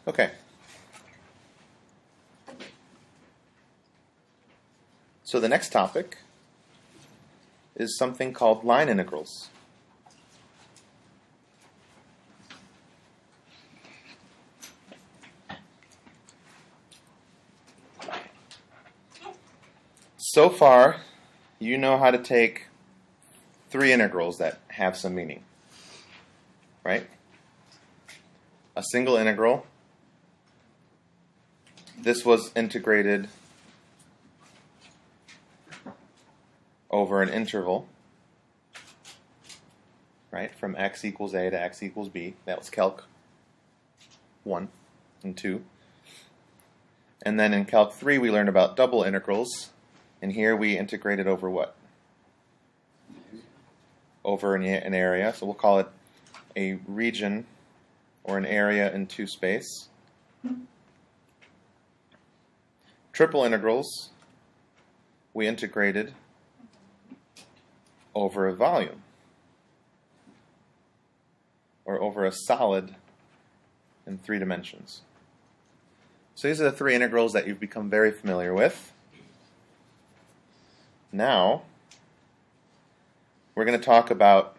Okay. So the next topic is something called line integrals. So far, you know how to take three integrals that have some meaning, right? A single integral. This was integrated over an interval, right, from x equals a to x equals b. That was Calc 1 and 2. And then in Calc 3 we learned about double integrals, and here we integrated over what? Over an area, so we'll call it a region or an area in 2 space. Triple integrals we integrated over a volume, or over a solid in 3 dimensions. So these are the 3 integrals that you've become very familiar with. Now, we're going to talk about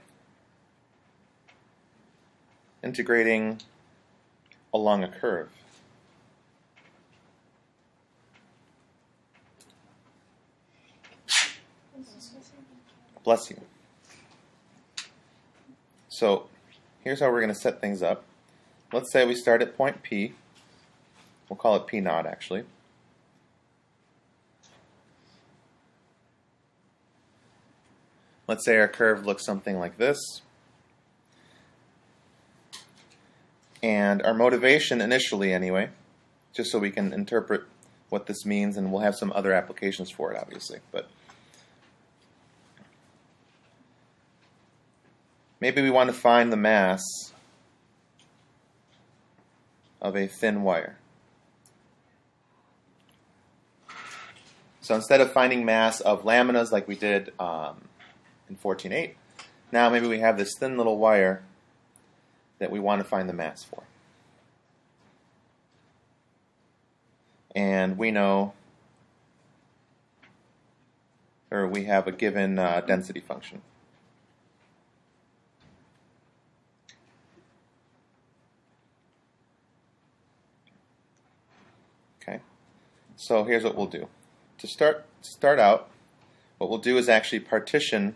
integrating along a curve. Bless you. So, here's how we're going to set things up. Let's say we start at point P. We'll call it P naught, actually. Let's say our curve looks something like this. And our motivation initially, anyway, just so we can interpret what this means, and we'll have some other applications for it, obviously. But maybe we want to find the mass of a thin wire. So instead of finding mass of laminas like we did in 14.8, now maybe we have this thin little wire that we want to find the mass for. And we know, or we have a given density function. Okay, so here's what we'll do. To start out, what we'll do is actually partition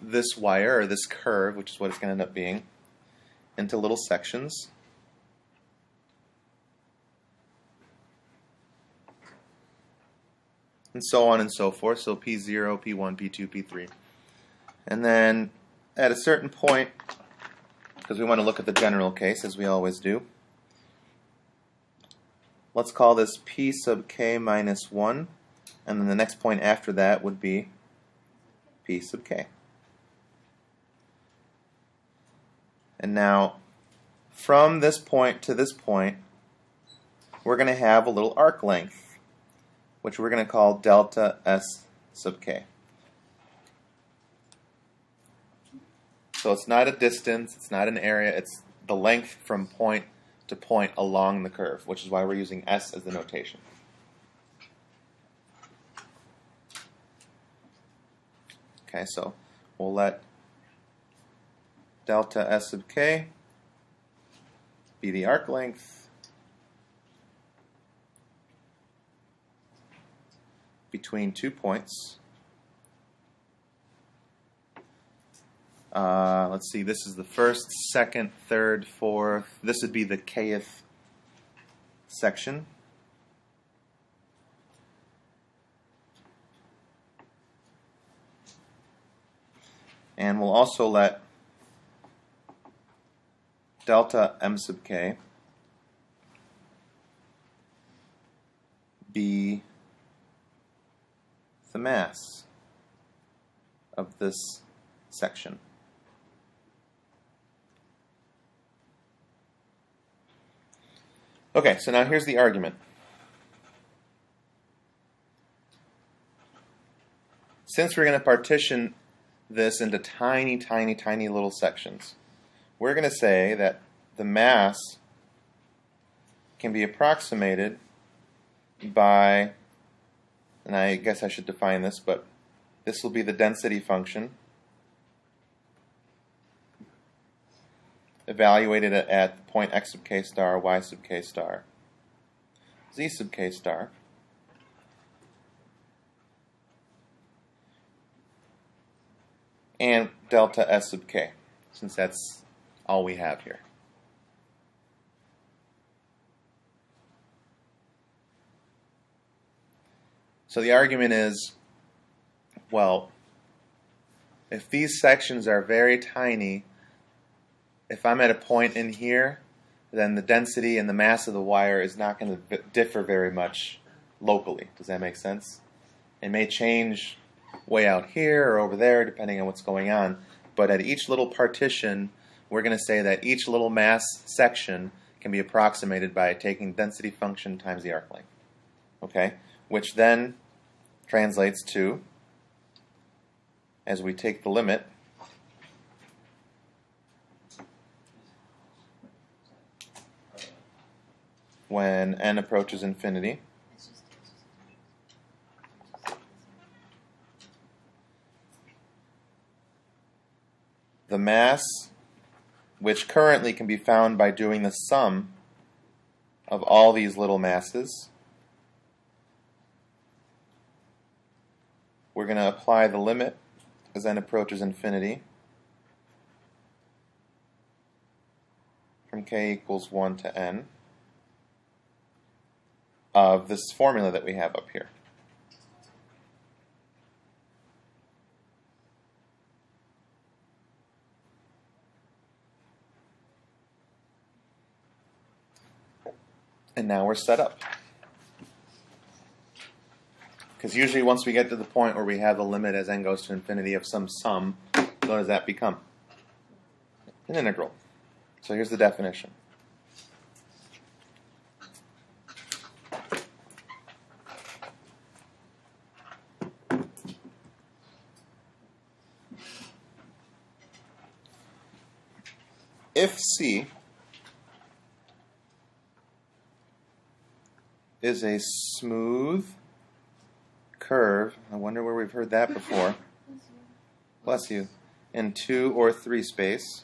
this wire, or this curve, which is what it's going to end up being, into little sections. And so on and so forth. So P0, P1, P2, P3. And then at a certain point, because we want to look at the general case, as we always do, let's call this P sub k minus 1, and then the next point after that would be P sub k. And now, from this point to this point, we're going to have a little arc length, which we're going to call delta S sub k. So it's not a distance, it's not an area, it's the length from point to point along the curve, which is why we're using S as the notation. Okay, so we'll let delta S sub k be the arc length between 2 points. Let's see, this is the first, second, third, fourth. This would be the kth section. And we'll also let delta m sub k be the mass of this section. Okay, so now here's the argument. Since we're going to partition this into tiny, tiny, tiny little sections. We're going to say that the mass can be approximated by, and I guess I should define this, but this will be the density function evaluated at the point x sub k star, y sub k star, z sub k star, and delta S sub k, since that's all we have here. So the argument is, well, if these sections are very tiny, if I'm at a point in here, then the density and the mass of the wire is not going to differ very much locally. Does that make sense? It may change way out here or over there, depending on what's going on. But at each little partition, we're going to say that each little mass section can be approximated by taking density function times the arc length. Okay? Which then translates to, as we take the limit, when n approaches infinity, the mass, which currently can be found by doing the sum of all these little masses, we're going to apply the limit as n approaches infinity from k equals 1 to n of this formula that we have up here. And now we're set up. Because usually once we get to the point where we have the limit as n goes to infinity of some sum, what does that become? An integral. So here's the definition. If C is a smooth curve, I wonder where we've heard that before. Bless you. In 2 or 3 space,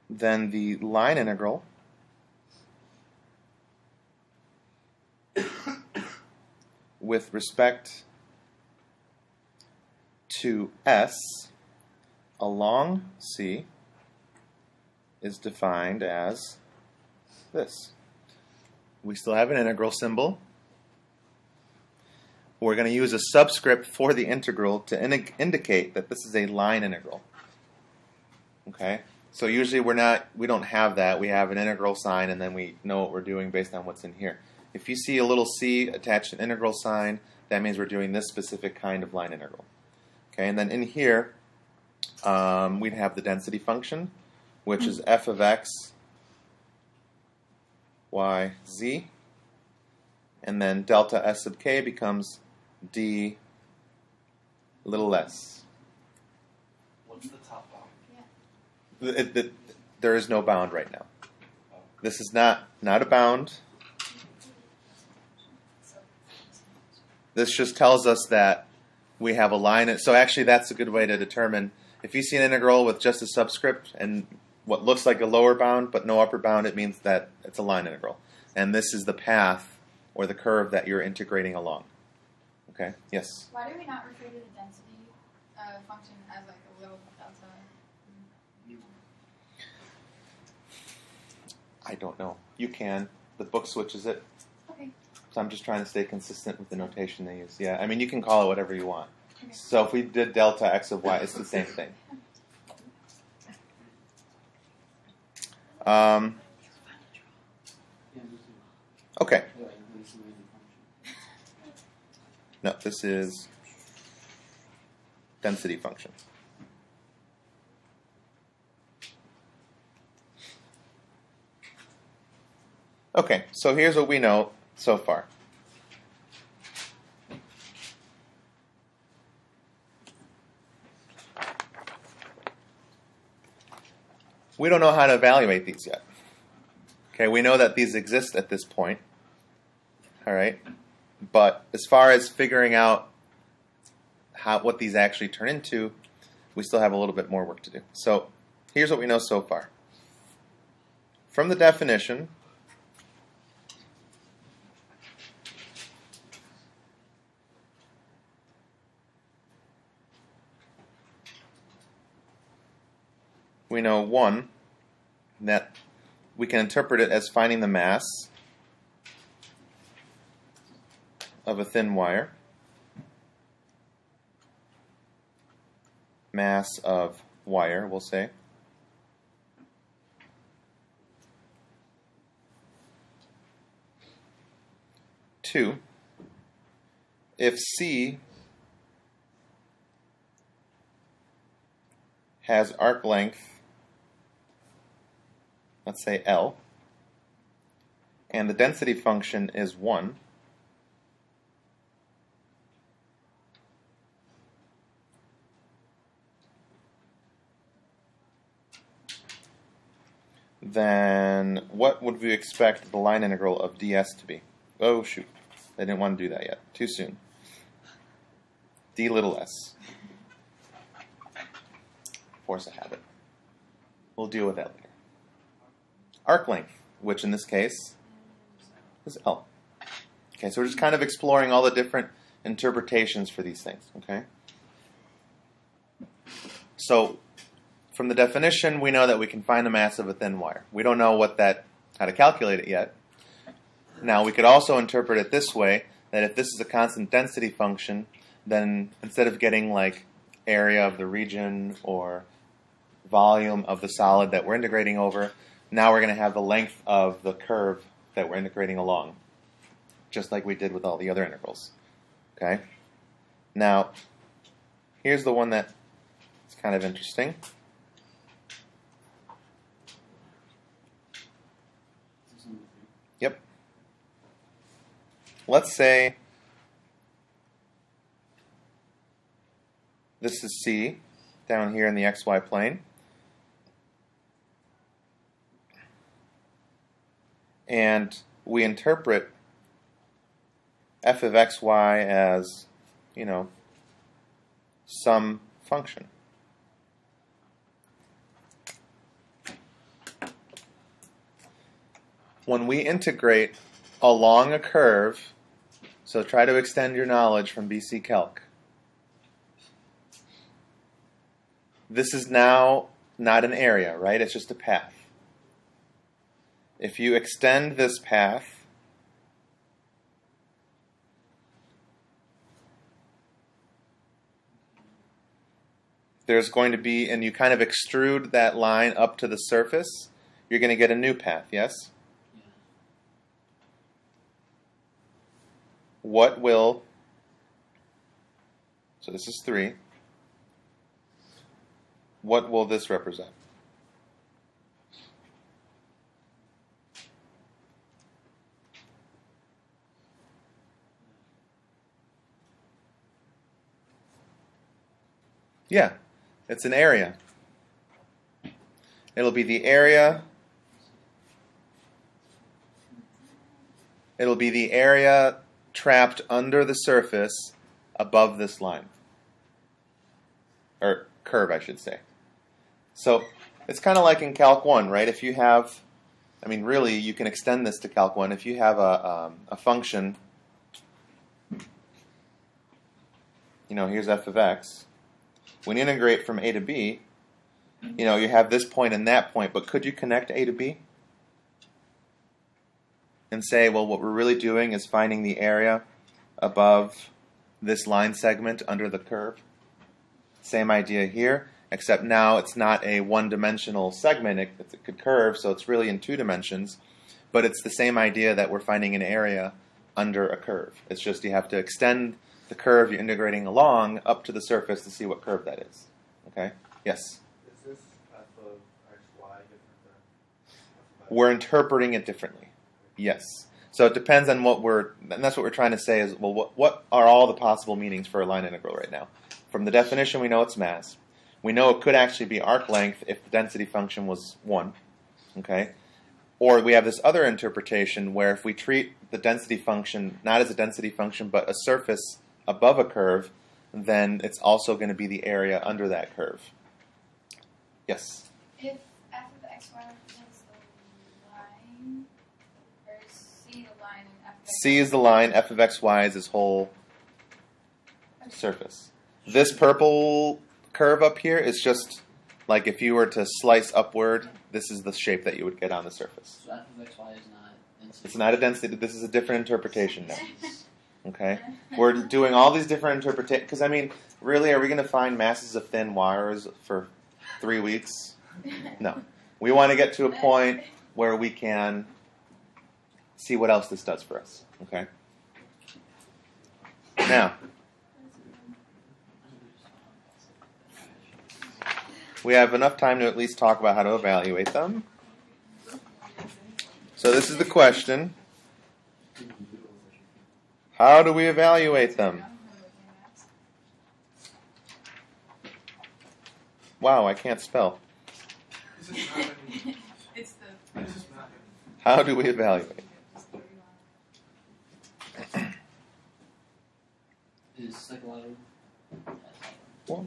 then the line integral with respect to S along C is defined as this. We still have an integral symbol. We're going to use a subscript for the integral to indicate that this is a line integral. Okay? So usually we don't have that. We have an integral sign and then we know what we're doing based on what's in here. If you see a little c attached to an integral sign, that means we're doing this specific kind of line integral. Okay, and then in here, we'd have the density function, which is f of x, y, z. And then delta S sub k becomes d little s. What's the top bound? Yeah. There is no bound right now. This is not a bound. This just tells us that we have a line. So actually that's a good way to determine. If you see an integral with just a subscript and what looks like a lower bound but no upper bound, it means that it's a line integral. And this is the path or the curve that you're integrating along. Okay? Yes? Why do we not refer to the density function as like a little delta? I don't know. You can. The book switches it. Okay. So I'm just trying to stay consistent with the notation they use. Yeah, I mean, you can call it whatever you want. Okay. So if we did delta x of y, it's the same thing. Okay. No, this is density function. Okay, so here's what we know so far. we don't know how to evaluate these yet. Okay, we know that these exist at this point. All right, but as far as figuring out what these actually turn into, we still have a little bit more work to do. So here's what we know so far. From the definition, we know, one, that we can interpret it as finding the mass of a thin wire, mass of wire, we'll say. Two, if C has arc length, let's say L, and the density function is 1, then what would we expect the line integral of ds to be? Oh, shoot. I didn't want to do that yet. Too soon. D little s. Force a habit. We'll deal with that later. Arc length, which in this case is L. Okay, so we're just kind of exploring all the different interpretations for these things, okay? So, from the definition, we know that we can find the mass of a thin wire. We don't know how to calculate it yet. Now, we could also interpret it this way, that if this is a constant density function, then instead of getting like area of the region or volume of the solid that we're integrating over, now we're going to have the length of the curve that we're integrating along, just like we did with all the other integrals. Okay? Now, here's the one that's kind of interesting. Yep. Let's say this is C down here in the xy plane. And we interpret f of xy as, some function. When we integrate along a curve, so try to extend your knowledge from BC Calc, this is now not an area, right? It's just a path. If you extend this path, there's going to be, and you kind of extrude that line up to the surface, you're going to get a new path, yes? What will, so this is 3, what will this represent? Yeah, it's an area. It'll be the area. It'll be the area trapped under the surface above this line. Or curve, I should say. So it's kind of like in Calc 1, right? If you have, really, you can extend this to Calc 1. If you have a function, here's f of x. When you integrate from a to b, you have this point and that point, but could you connect a to b? And say, well, what we're really doing is finding the area above this line segment under the curve. Same idea here, except now it's not a one-dimensional segment. It could curve, so it's really in 2 dimensions. But it's the same idea that we're finding an area under a curve. It's just you have to extend the curve you're integrating along up to the surface to see what curve that is. Okay? Yes? Is this f of xy different than f of We're interpreting it differently. Yes. So it depends on and that's what we're trying to say is, well, what are all the possible meanings for a line integral right now? From the definition, we know it's mass. We know it could actually be arc length if the density function was 1. Okay? Or we have this other interpretation where if we treat the density function not as a density function but a surface above a curve, then it's also going to be the area under that curve. Yes? If f of xy represents the line, or is c the line and f of x? C is the line, f of xy is this whole surface. This purple curve up here is just like if you were to slice upward, this is the shape that you would get on the surface. So f of xy is not density. It's not a density. This is a different interpretation now. Okay? We're doing all these different interpretations. Because, I mean, really, are we going to find masses of thin wires for 3 weeks? No. We want to get to a point where we can see what else this does for us. Okay? Now, we have enough time to at least talk about how to evaluate them. So this is the question. How do we evaluate them? Wow, I can't spell. It's the. How do we evaluate? Is psychological. Well,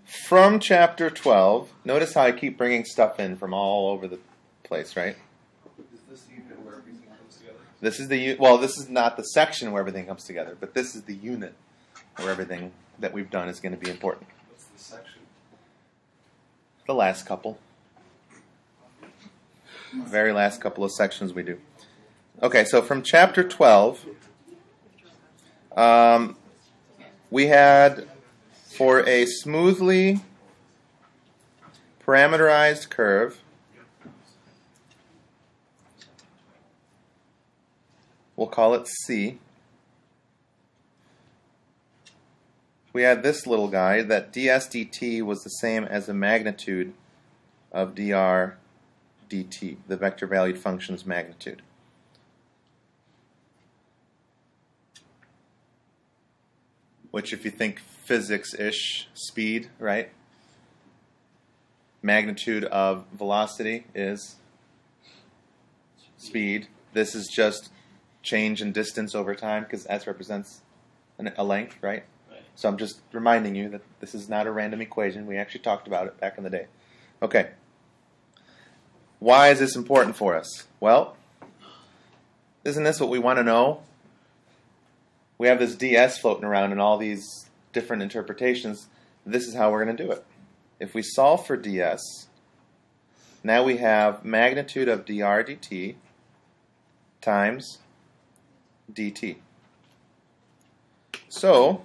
from chapter 12, notice how I keep bringing stuff in from all over the place, right? Is this the unit where everything comes together? This is this is not the section where everything comes together, but this is the unit where everything that we've done is going to be important. What's the section? The last couple. Very last couple of sections we do. Okay, so from chapter 12, we had for a smoothly parameterized curve, we'll call it C. We had this little guy that ds dt was the same as the magnitude of dr dt, the vector valued function's magnitude. Which, if you think physics-ish, speed, right? Magnitude of velocity is speed. This is just change in distance over time because s represents a length, right? Right. So I'm just reminding you that this is not a random equation. We actually talked about it back in the day. Okay. Why is this important for us? Well, isn't this what we want to know? We have this ds floating around in all these different interpretations. This is how we're going to do it. If we solve for ds, now we have magnitude of dr dt times dt. So,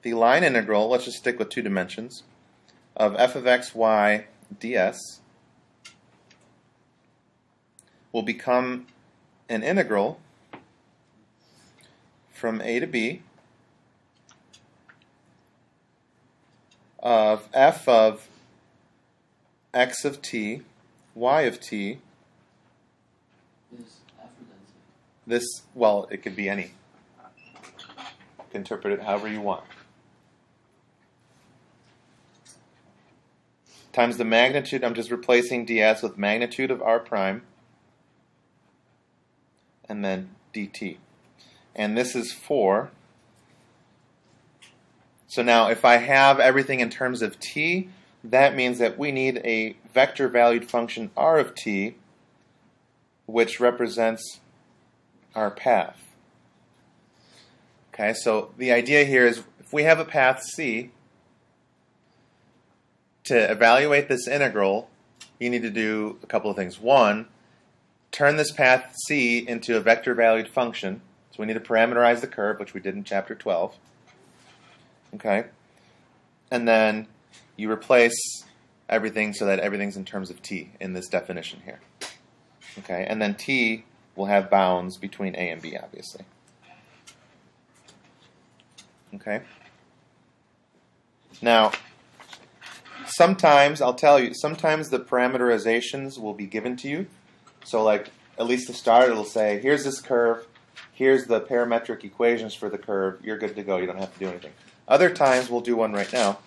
the line integral, let's just stick with 2 dimensions, of f of xy ds will become an integral from a to b of f of x of t, y of t. Is f or density? This, well, it could be any. You can interpret it however you want. Times the magnitude, I'm just replacing ds with magnitude of r prime, and then dt. And this is 4. So now if I have everything in terms of t, that means that we need a vector valued function r of t, which represents our path. Okay, so the idea here is if we have a path c, to evaluate this integral, you need to do a couple of things. One, turn this path c into a vector valued function. So we need to parameterize the curve, which we did in chapter 12. Okay? And then you replace everything so that everything's in terms of t in this definition here. Okay? And then t will have bounds between a and b, obviously. Okay? Now, sometimes, I'll tell you, sometimes the parameterizations will be given to you. So like, at least to start, it'll say, here's this curve, here's the parametric equations for the curve, you're good to go, you don't have to do anything. Other times, we'll do one right now,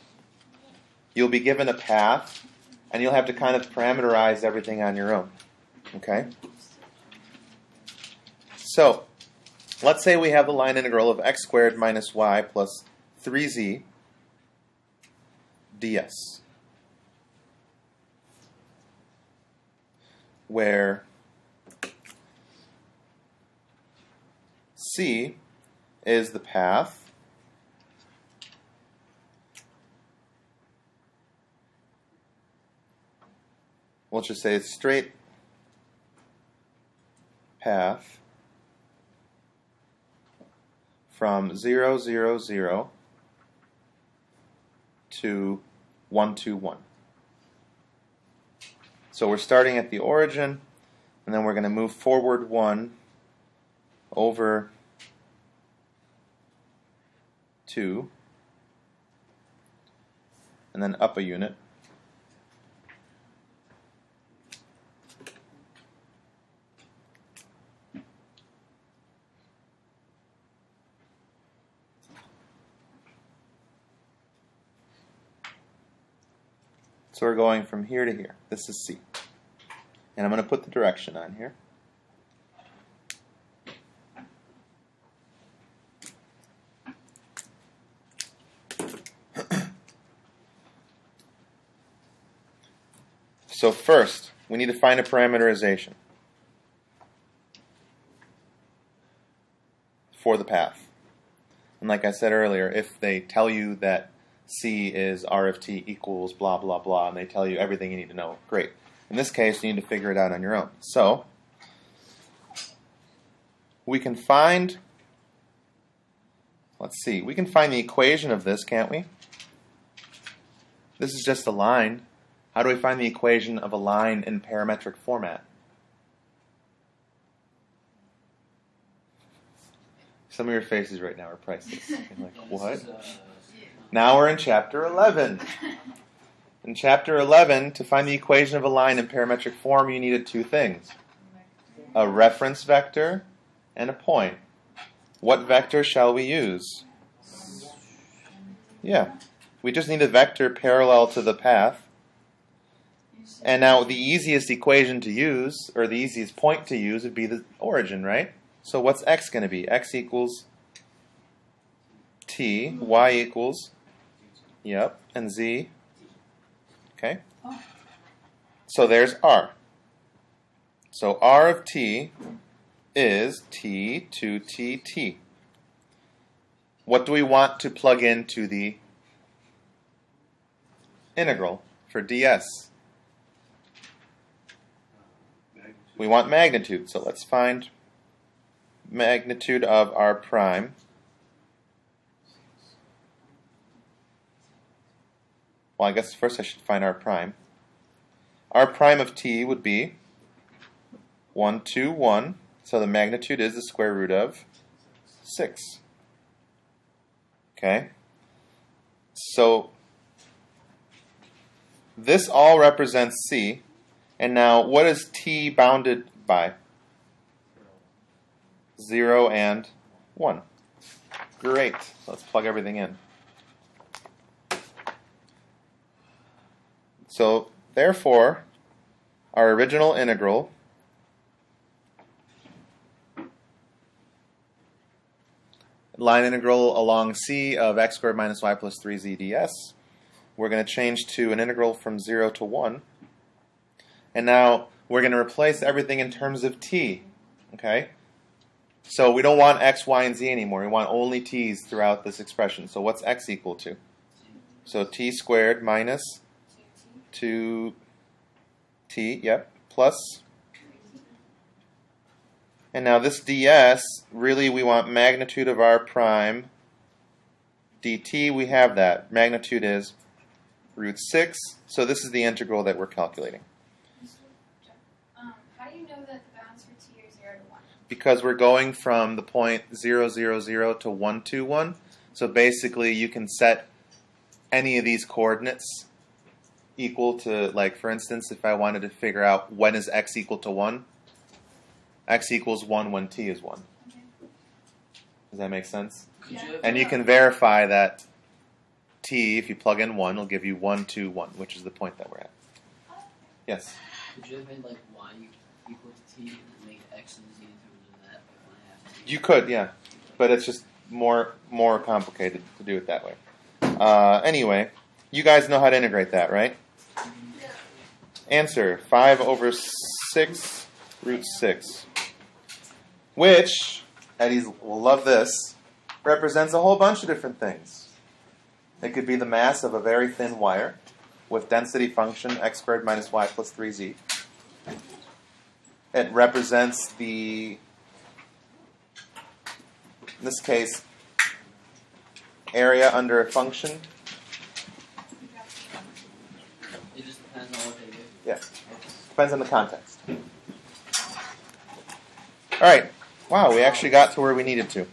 you'll be given a path, and you'll have to kind of parameterize everything on your own. Okay? So, let's say we have the line integral of x squared minus y plus 3z ds, where c is the path we'll just say it's straight path from 0, 0, 0 to 1, 2, 1. So we're starting at the origin, and then we're going to move forward 1 over 2, and then up a unit. So we're going from here to here. This is C. And I'm going to put the direction on here. So first, we need to find a parameterization for the path. And like I said earlier, if they tell you that C is R of t equals blah, blah, blah, and they tell you everything you need to know, great. In this case, you need to figure it out on your own. So, we can find, let's see, we can find the equation of this, can't we? This is just a line. How do we find the equation of a line in parametric format? Some of your faces right now are priceless. You're like, what? Now we're in chapter 11. In chapter 11, to find the equation of a line in parametric form, you needed two things. A reference vector and a point. What vector shall we use? Yeah, we just need a vector parallel to the path. And now the easiest equation to use, or the easiest point to use, would be the origin, right? So what's x going to be? X equals t, y equals, yep, and z. Okay? So there's r. So r of t is t to t. What do we want to plug into the integral for ds? We want magnitude, so let's find magnitude of r prime. Well, I guess first I should find r prime. R prime of t would be 1, 2, 1. So the magnitude is the square root of 6. Okay? So this all represents C. And now what is t bounded by? 0 and 1. Great. Let's plug everything in. So, therefore, our original integral line integral along C of x squared minus y plus 3z ds, we're going to change to an integral from 0 to 1. And now we're going to replace everything in terms of t. Okay? So we don't want x, y, and z anymore. We want only t's throughout this expression. So what's x equal to? So t squared minus 2t, yep, plus. And now this ds, really we want magnitude of r prime dt. We have that. Magnitude is root 6. So this is the integral that we're calculating. How do you know that the bounds for t are 0 to 1? Because we're going from the point 0, 0, 0 to 1, 2, 1. So basically you can set any of these coordinates equal to, like for instance, if I wanted to figure out when is x equal to 1, x equals 1 when t is 1. Okay. Does that make sense? Yeah. And you can verify that t, if you plug in 1, will give you 1, 2, 1, which is the point that we're at. Yes? Could you have made like y equal to t and make x and z in terms of that, like 1/2 t? You could, yeah. But it's just more complicated to do it that way. Anyway, you guys know how to integrate that, right? Answer, 5 over 6 root 6. Which, Eddies will love this, represents a whole bunch of different things. It could be the mass of a very thin wire with density function x squared minus y plus 3z. It represents the, in this case, area under a function. It just depends on what they do. Yeah, depends on the context. All right, wow, we actually got to where we needed to.